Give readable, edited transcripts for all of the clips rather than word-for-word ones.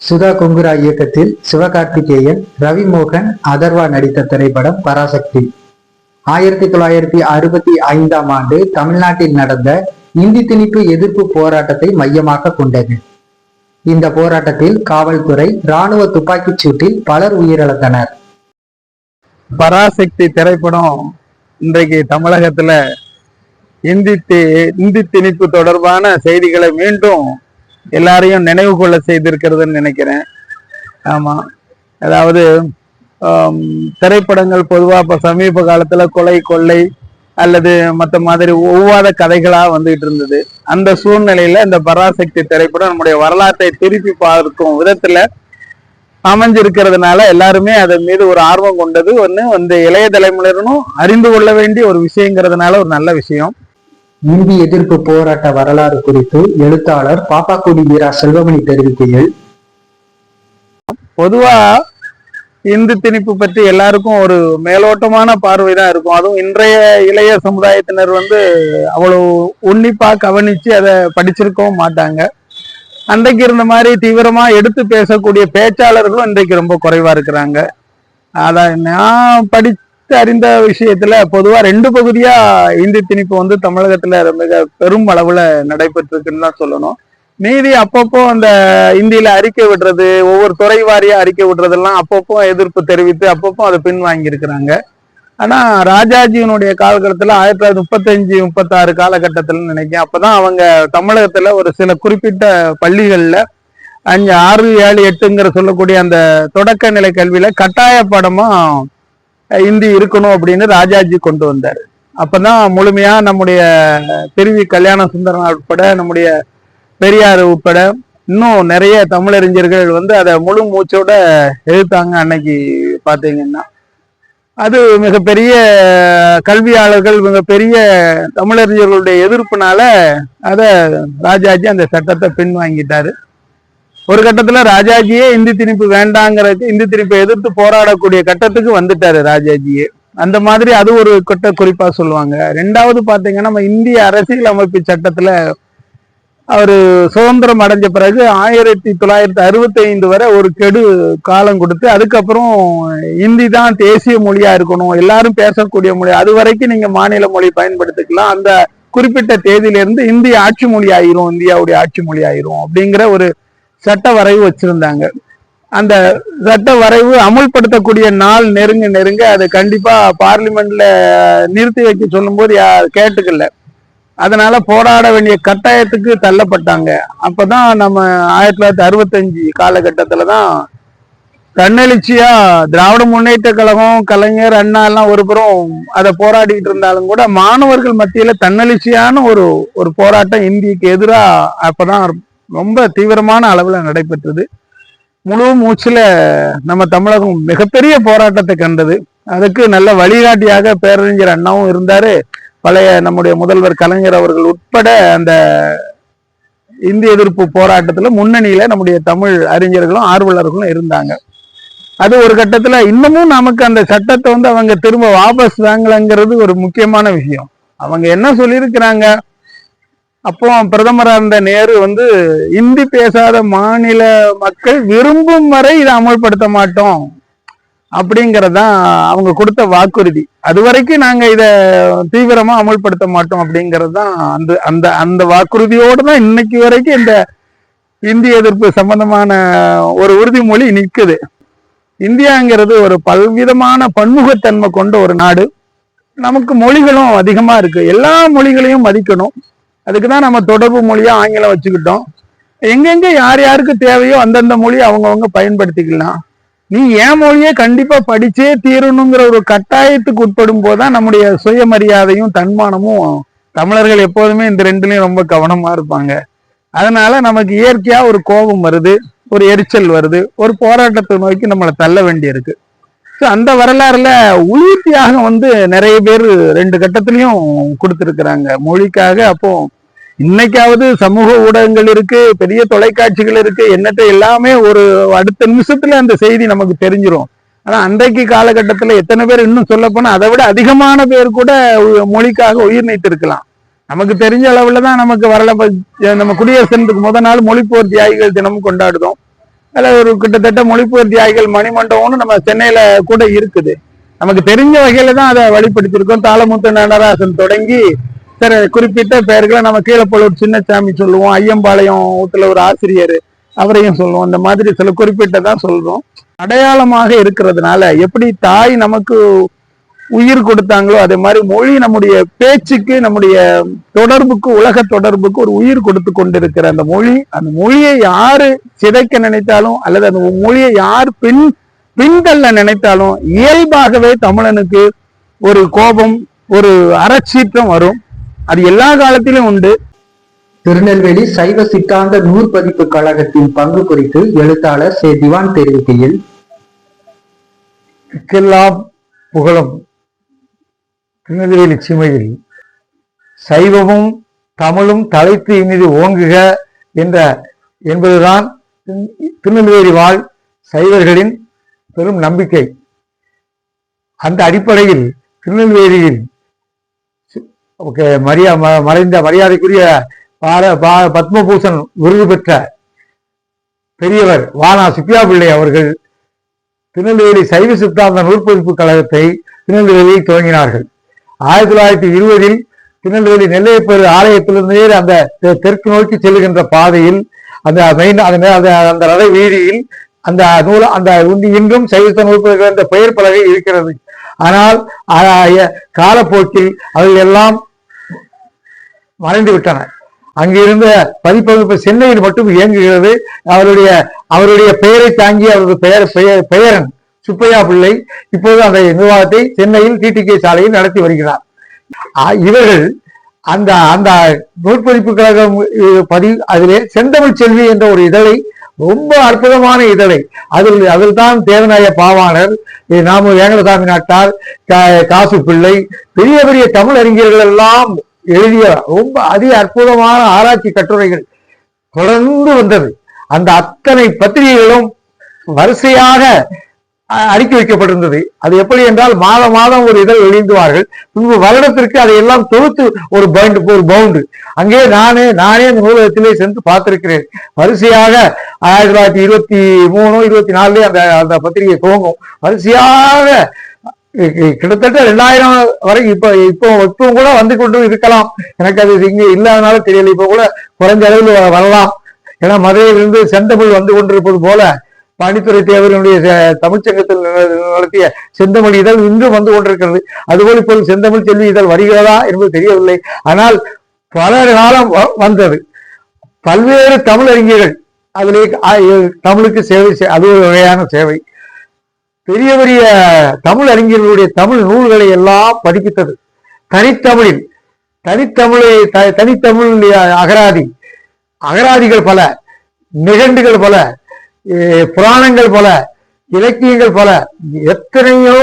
சுதா கொங்குரா இயக்கத்தில் சிவகார்த்திகேயன், ரவி மோகன், அதர்வா நடித்த திரைப்படம் பராசக்தி. 1965ஆம் ஆண்டு தமிழ்நாட்டில் நடந்த இந்தி திணிப்பு எதிர்ப்பு போராட்டத்தை மையமாக கொண்டது. இந்த போராட்டத்தில் காவல்துறை, ராணுவ துப்பாக்கிச் சூட்டில் பலர் உயிரிழந்தனர். பராசக்தி திரைப்படம் இன்றைக்கு தமிழகத்துல இந்தி திணிப்பு தொடர்பான செய்திகளை மீண்டும் எல்லாரையும் நினைவு கொள்ள செய்திருக்கிறதுன்னு நினைக்கிறேன். ஆமா, அதாவது திரைப்படங்கள் பொதுவா இப்ப சமீப காலத்துல கொலை, கொள்ளை அல்லது மற்ற மாதிரி ஒவ்வாத கதைகளா வந்துகிட்டு இருந்தது. அந்த சூழ்நிலையில இந்த பராசக்தி திரைப்படம் நம்முடைய வரலாற்றை திருப்பி பார்க்கும் விதத்துல அமைஞ்சிருக்கிறதுனால எல்லாருமே அதன் மீது ஒரு ஆர்வம் கொண்டது ஒண்ணு இளைய தலைமுறையினரும் அறிந்து கொள்ள வேண்டிய ஒரு விஷயங்கிறதுனால ஒரு நல்ல விஷயம். இந்தி எதிர்ப்பு போராட்ட வரலாறு குறித்து எழுத்தாளர் பாப்பாக்குடி வீரா செல்வமணி தெரிவிக்கையில், பொதுவா இந்தி திணிப்பு பற்றி எல்லாருக்கும் ஒரு மேலோட்டமான பார்வைதான் இருக்கும். அதுவும் இன்றைய இளைய சமுதாயத்தினர் அவ்வளவு உன்னிப்பா கவனிச்சு அதை படிச்சிருக்கவும் மாட்டாங்க. அன்றைக்கு இருந்த மாதிரி தீவிரமா எடுத்து பேசக்கூடிய பேச்சாளர்களும் இன்றைக்கு ரொம்ப குறைவா இருக்கிறாங்க. அதான் நான் படித்து அறிந்த விஷயத்துல பொதுவா 2 பகுதியா இந்தி திணிப்பு தமிழகத்துல மிக பெரும் அளவுல நடைபெற்றிருக்குன்னு தான் சொல்லணும். மீதி அப்பப்போ அந்த இந்தியில அறிக்கை விடுறது, ஒவ்வொரு துறை வாரியா அறிக்கை விடுறதெல்லாம் அப்பப்போ எதிர்ப்பு தெரிவித்து அப்பப்போ அதை பின் வாங்கி இருக்கிறாங்க. ஆனா ராஜாஜியினுடைய காலகட்டத்துல 1935-36 காலகட்டத்துல நினைக்கிறேன், அப்பதான் அவங்க தமிழகத்துல ஒரு சில குறிப்பிட்ட பள்ளிகள்ல 5, 6, 7, 8ங்கிற சொல்லக்கூடிய அந்த தொடக்க நிலை கல்வியில கட்டாய பாடமா இந்தி இருக்கணும் அப்படின்னு ராஜாஜி கொண்டு வந்தார். அப்பதான் முழுமையா நம்முடைய திருவி கல்யாண சுந்தரனார் உட்பட, நம்முடைய பெரியார் உட்பட இன்னும் நிறைய தமிழறிஞர்கள் அதை முழு மூச்சோட எழுத்தாங்க. அன்னைக்கு பாத்தீங்கன்னா அது மிகப்பெரிய கல்வியாளர்கள், மிகப்பெரிய தமிழறிஞர்களுடைய எதிர்ப்புனால ராஜாஜி அந்த சட்டத்தை பின் வாங்கிட்டாரு. ஒரு கட்டத்துல ராஜாஜியே இந்தி திணிப்பு வேண்டாங்கிறதுக்கு, இந்தி திணிப்பை எதிர்த்து போராடக்கூடிய கட்டத்துக்கு வந்துட்டாரு ராஜாஜியே. அந்த மாதிரி அது ஒரு கட்ட குறிப்பா சொல்லுவாங்க. 2வது பாத்தீங்கன்னா, நம்ம இந்திய அரசியல் அமைப்பு சட்டத்துல அவரு சுதந்திரம் அடைஞ்ச பிறகு 1965 வரை ஒரு கெடு காலம் கொடுத்து, அதுக்கப்புறம் இந்தி தான் தேசிய மொழியா இருக்கணும், எல்லாரும் பேசக்கூடிய மொழி, அது வரைக்கும் நீங்க மாநில மொழி பயன்படுத்திக்கலாம், அந்த குறிப்பிட்ட தேதியிலிருந்து இந்தி ஆட்சி மொழி ஆயிரும், இந்தியாவுடைய ஆட்சி மொழி ஆயிரும் அப்படிங்கிற ஒரு சட்ட வரைவு வச்சிருந்தாங்க. அந்த சட்ட வரைவு அமுல்படுத்தக்கூடிய நாள் நெருங்க அது கண்டிப்பா பார்லிமெண்ட்ல நிறுத்தி வைக்க சொல்லும் போது கேட்டுக்கல. அதனால போராட வேண்டிய கட்டாயத்துக்கு தள்ளப்பட்டாங்க. அப்பதான் நம்ம 1965 காலகட்டத்துலதான் தன்னெழுச்சியா திராவிட முன்னேற்ற கழகம், கலைஞர், அண்ணா எல்லாம் ஒரு புறம் அதை போராடிட்டு இருந்தாலும் கூட மாணவர்கள் மத்தியில தன்னெழுச்சியான ஒரு போராட்டம் இந்திக்கு எதிராக அப்பதான் ரொம்ப தீவிரமான அளவுல நடைபெற்றது. முழு மூச்சுல நம்ம தமிழகம் மிகப்பெரிய போராட்டத்தை கண்டது. அதுக்கு நல்ல வழிகாட்டியாக பேரறிஞர் அண்ணாவும் இருந்தாரு, பழைய நம்முடைய முதல்வர் கலைஞர் அவர்கள் உட்பட அந்த இந்திய எதிர்ப்பு போராட்டத்துல முன்னணியில நம்முடைய தமிழ் அறிஞர்களும் ஆர்வலர்களும் இருந்தாங்க. அது ஒரு கட்டத்துல இன்னமும் நமக்கு அந்த சட்டத்தை அவங்க திரும்ப வாபஸ் வாங்கலங்கிறது ஒரு முக்கியமான விஷயம். அவங்க என்ன சொல்லியிருக்கிறாங்க, அப்போ பிரதமராக இருந்த நேரு இந்தி பேசாத மாநில மக்கள் விரும்பும் வரை இதை அமல்படுத்த மாட்டோம் அப்படிங்கறதான் அவங்க கொடுத்த வாக்குறுதி. அது வரைக்கும் நாங்க இத தீவிரமா அமல்படுத்த மாட்டோம் அப்படிங்கிறது தான் அந்த வாக்குறுதியோடு தான் இன்னைக்கு வரைக்கும் இந்த இந்திய எதிர்ப்பு சம்பந்தமான ஒரு உறுதிமொழி நிற்குது. இந்தியாங்கிறது ஒரு பல்விதமான பன்முகத்தன்மை கொண்ட ஒரு நாடு. நமக்கு மொழிகளும் அதிகமா இருக்கு, எல்லா மொழிகளையும் மதிக்கணும். அதுக்குதான் நம்ம தொடர்பு மொழியா ஆங்கிலம் வச்சுக்கிட்டோம். எங்கெங்க யார் யாருக்கு தேவையோ அந்தந்த மொழியை அவங்கவுங்க பயன்படுத்திக்கலாம். நீ என் மொழியே கண்டிப்பா படிச்சே தீரணுங்கிற ஒரு கட்டாயத்துக்கு உட்படும் போதுதான் நம்முடைய சுயமரியாதையும் தன்மானமும், தமிழர்கள் எப்போதுமே இந்த 2லயும் ரொம்ப கவனமா இருப்பாங்க. அதனால நமக்கு இயற்கையா ஒரு கோபம் வருது, ஒரு எரிச்சல் வருது, ஒரு போராட்டத்தை நோக்கி நம்மளை தள்ள வேண்டி இருக்கு. அந்த வரலாறுல உயிர் தியாகம் நிறைய பேர் 2 கட்டத்திலையும் கொடுத்திருக்கிறாங்க மொழிக்காக. அப்போ இன்னைக்காவது சமூக ஊடகங்கள் இருக்கு, பெரிய தொலைக்காட்சிகள் இருக்கு, எண்ணற்ற எல்லாமே ஒரு அடுத்த நிமிஷத்துல அந்த செய்தி நமக்கு தெரிஞ்சிடும். ஆனா அன்றைக்கு காலகட்டத்துல எத்தனை பேர், இன்னும் சொல்ல போனா அதை விட அதிகமான பேர் கூட மொழிக்காக உயிர் நீத்து இருக்கலாம். நமக்கு தெரிஞ்ச அளவுலதான் நமக்கு நம்ம குடியரசு தினத்துக்கு முதல் நாள் மொழிப்போர் தியாகிகள் தினமும் கொண்டாடுதோம். அதில் ஒரு கிட்டத்தட்ட மொழிபெயர்ப்பு தியாகிகள் மணிமண்டபம்னு நம்ம சென்னையில கூட இருக்குது. நமக்கு தெரிஞ்ச வகையில தான் அதை வழிபடுத்திருக்கோம். தாளமுத்து நடராசன் தொடங்கி சில குறிப்பிட்ட பெயர்களை நம்ம கீழப்பள்ளூர் சின்னசாமி சொல்லுவோம், ஐயம்பாளையத்துல ஒரு ஆசிரியர் அவரையும் சொல்லுவோம். அந்த மாதிரி சில குறிப்பிட்டதான் சொல்றோம். அடையாளமாக இருக்கிறதுனால எப்படி தாய் நமக்கு உயிர் கொடுத்தாங்களோ அதே மாதிரி மொழி நம்முடைய பேச்சுக்கு, நம்முடைய தொடர்புக்கு, உலக தொடர்புக்கு ஒரு உயிர் கொடுத்து கொண்டிருக்கிற அந்த மொழியை யாரு சிதைக்க நினைத்தாலும் அல்லது அந்த மொழியை யார் பின்தள்ள நினைத்தாலும் இயல்பாகவே தமிழனுக்கு ஒரு கோபம், ஒரு அறச்சீற்றம் வரும். அது எல்லா காலத்திலும் உண்டு. திருநெல்வேலி சைவ சித்தாந்த நூற்பதிப்பு கழகத்தின் பங்கு குறித்து எழுத்தாளர் சே திவான் தெரிவிக்கையில், புகழும் திருநெல்வேலி சீமையில் சைவமும் தமிழும் தலைத்து இனிது ஓங்குக என்பதுதான் திருநெல்வேலி வாழ் சைவர்களின் பெரும் நம்பிக்கை. அந்த அடிப்படையில் திருநெல்வேலியில் மறைந்த மரியாதைக்குரிய பத்மபூஷன் விருது பெற்ற பெரியவர் வானா சுப்பியா பிள்ளை அவர்கள் திருநெல்வேலி சைவ சித்தாந்த நூற்பதிப்பு கழகத்தை திருநெல்வேலியில் துவங்கினார்கள். 1920 திருநெல்வேலி நெல்லையப்பர் ஆலயத்திலிருந்தே அந்த தெற்கு நோக்கி செல்லுகின்ற பாதையில் அந்த ரத வீதியில் அந்த இன்றும் சைவ நூற்பதிப்பு என்ற பெயர் பலகை இருக்கிறது. ஆனால் காலப்போக்கில் அவைகள் எல்லாம் மறைந்து விட்டன. அங்கிருந்த பதிப்பமைப்பு சென்னையில் மட்டும் இயங்குகிறது. அவருடைய பெயரை தாங்கி அவரது பெயரன் சுப்பையா பிள்ளை இப்போது அந்த நிர்வாகத்தை சென்னையில் டிடிகே சாலையில் நடத்தி வருகிறார். இவர்கள் அந்த அந்த நூற்பதிப்பு கழகம் அதிலே செந்தமிழ் செல்வி என்ற ஒரு இதழை, ரொம்ப அற்புதமான இதழை, அதில் தான் தேவநாய பாவாணர், நாம வேங்கடசாமி நாட்டார், காசு பிள்ளை, பெரிய பெரிய தமிழ் அறிஞர்கள் எல்லாம் எழுதிய ரொம்ப அதி அற்புதமான ஆராய்ச்சி கட்டுரைகள் தொடர்ந்து வந்தது. அந்த அத்தனை பத்திரிகைகளும் வரிசையாக அடுக்கி வைக்கப்பட்டிருந்தது. அது எப்படி என்றால் மாதம் ஒரு இதழ் வெளியிடுவார்கள். முன்பு வருடத்திற்கு அதையெல்லாம் தொகுத்து ஒரு பவுண்டு அங்கே நானே அந்த நூலகத்திலே சென்று பார்த்திருக்கிறேன். வரிசையாக 1923, 24 அந்த பத்திரிகை துவங்கும். வரிசையாக கிட்டத்தட்ட 2000 வரை இப்போ கூட வந்து கொண்டு இருக்கலாம். எனக்கு அது இங்க இல்லாதனால தெரியல. இப்ப கூட குறைஞ்ச அளவில் வரலாம். ஏன்னா மதுரையிலிருந்து செந்தமிழ் வந்து கொண்டிருப்பது போல பாண்டித்துறை தேவருடைய தமிழ்ச்சங்கத்தில் நடத்திய செந்தமிழ் இதழ் இன்றும் வந்து கொண்டிருக்கிறது. அதுபோல் இப்போது செந்தமிழ் செல்வி இதழ் வருகிறதா என்பது தெரியவில்லை. ஆனால் பல காலம் வந்தது. பல்வேறு தமிழ் அறிஞர்கள் அதிலே தமிழுக்கு சேவை, அது ஒரு வகையான சேவை. பெரிய பெரிய தமிழ் அறிஞர்களுடைய தமிழ் நூல்களை எல்லாம் படிப்பித்தது. தனித்தமிழ் அகராதிகள் பல, நிகண்டுகள் பல, புராணங்கள் பல, இலக்கியங்கள் பல, எத்தனையோ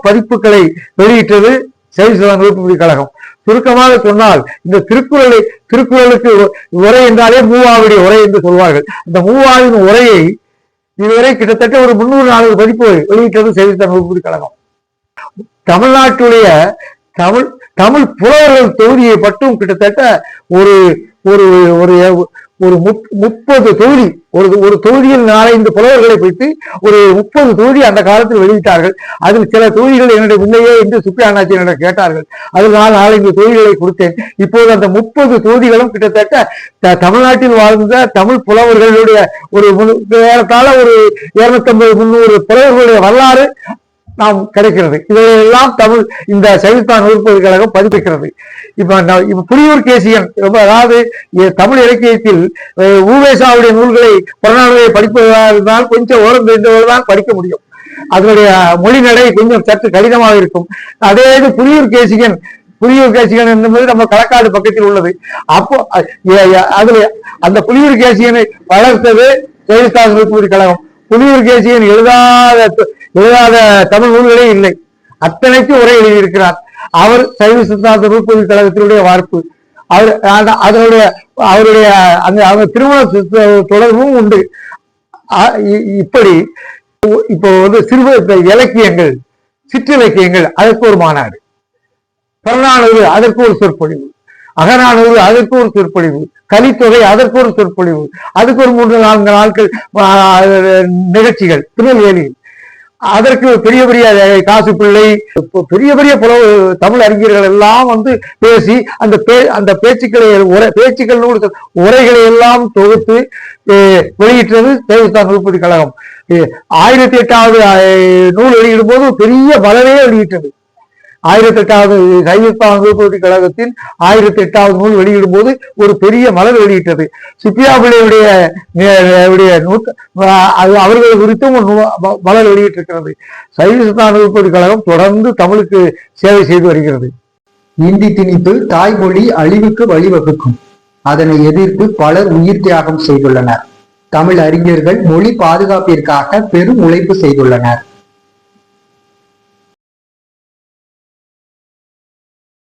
பதிப்புகளை வெளியிட்டது சைவ சித்தாந்த நூற்பதிப்பு கழகம். சுருக்கமாக சொன்னால் இந்த திருக்குறளுக்கு உரை என்றாலே மூவாவுடைய உரை என்று சொல்வார்கள். அந்த மூவாவின் உரையை இதுவரை கிட்டத்தட்ட ஒரு 300-400 பதிப்பு வெளியிட்டது சைவ சித்தாந்த நூற்பதிப்பு கழகம். தமிழ்நாட்டுடைய தமிழ் புலவர்கள் தொகுதியை மட்டும் கிட்டத்தட்ட ஒரு 30 தொகுதி, ஒரு தொகுதியில் 4-5 புலவர்களை வைத்து ஒரு 30 தொகுதி அந்த காலத்தில் வெளியிட்டார்கள். அதில் சில தொகுதிகள் என்னுடைய முன்னையே என்று சுப்பி அண்ணாச்சி என்னிடம் கேட்டார்கள். அதில் நான் 4-5 தொகுதிகளை கொடுத்தேன். இப்போது அந்த 30 தொகுதிகளும் கிட்டத்தட்ட தமிழ்நாட்டில் வாழ்ந்த தமிழ் புலவர்களுடைய ஒரு ஏறத்தாழ ஒரு 250-300 புலவர்களுடைய வரலாறு நாம் கிடைக்கிறது. இதையெல்லாம் தமிழ் இந்த சைவ சித்தாந்த நூற்பதிப்பு கழகம் பதிப்பிக்கிறது. இப்ப புலியூர் கேசியன், அதாவது தமிழ் இலக்கியத்தில் ஊவேசாவுடைய நூல்களை புறநானூரை படிப்பதாக இருந்தால் கொஞ்சம் ஓரம் தெரிந்தவர்கள் தான் படிக்க முடியும். அதனுடைய மொழி நடை கொஞ்சம் சற்று கடினமாக இருக்கும். அதே இது புலியூர் கேசியன் என்பது நம்ம களக்காடு பக்கத்தில் உள்ளது. அப்போ அதுல அந்த புலியூர் கேசியனை வளர்த்தது சைவ சித்தாந்த நூற்பதிப்பு கழகம். புலியூர் கேசியன் எழுதாத தமிழ் நூல்களே இல்லை. அத்தனைக்கு உரை எழுதியிருக்கிறார். அவர் சைவ சித்தாந்த நூற்பதிப்பு கழகத்தினுடைய வார்ப்பு. அவருடைய அவங்க திருமண தொடர்பும் உண்டு. இப்படி இப்போ இலக்கியங்கள், சிற்றிலக்கியங்கள் அதற்கு ஒரு மாநாடு, புறநானூறு அதற்கு ஒரு சொற்பொழிவு, அகநானூறு அதற்கு ஒரு சொற்பொழிவு, கலித்தொகை அதற்கு ஒரு சொற்பொழிவு, அதுக்கு ஒரு 3-4 நாட்கள் நிகழ்ச்சிகள் திருநெல்வேலியில். அதற்கு பெரிய பெரிய காசு பிள்ளை, பெரிய பெரிய தமிழ் அறிஞர்கள் எல்லாம் வந்து பேசி அந்த பேச்சுக்கள் உரைகளை எல்லாம் தொகுத்து வெளியிட்டது தேவஸ்தான நூல்பதி கழகம். 1008வது நூல் வெளியிடும் போது பெரிய பலனே வெளியிட்டது. 1008வது சைவஸ்தான நூல்பதி கழகத்தின் 1008வது நூல் வெளியிடும் போது ஒரு பெரிய மலர் வெளியிட்டது. சுப்பியா பிள்ளையுடைய அவர்கள் குறித்தும் மலர் வெளியிட்டிருக்கிறது. சைவஸ்தான நூல்பதி கழகம் தொடர்ந்து தமிழுக்கு சேவை செய்து வருகிறது. இந்தி திணிப்பு தாய்மொழி அழிவுக்கு வழிவகுக்கும். அதனை எதிர்த்து பலர் உயிர் தியாகம் செய்துள்ளனர். தமிழ் அறிஞர்கள் மொழி பாதுகாப்பிற்காக பெரும் உழைப்பு செய்துள்ளனர்.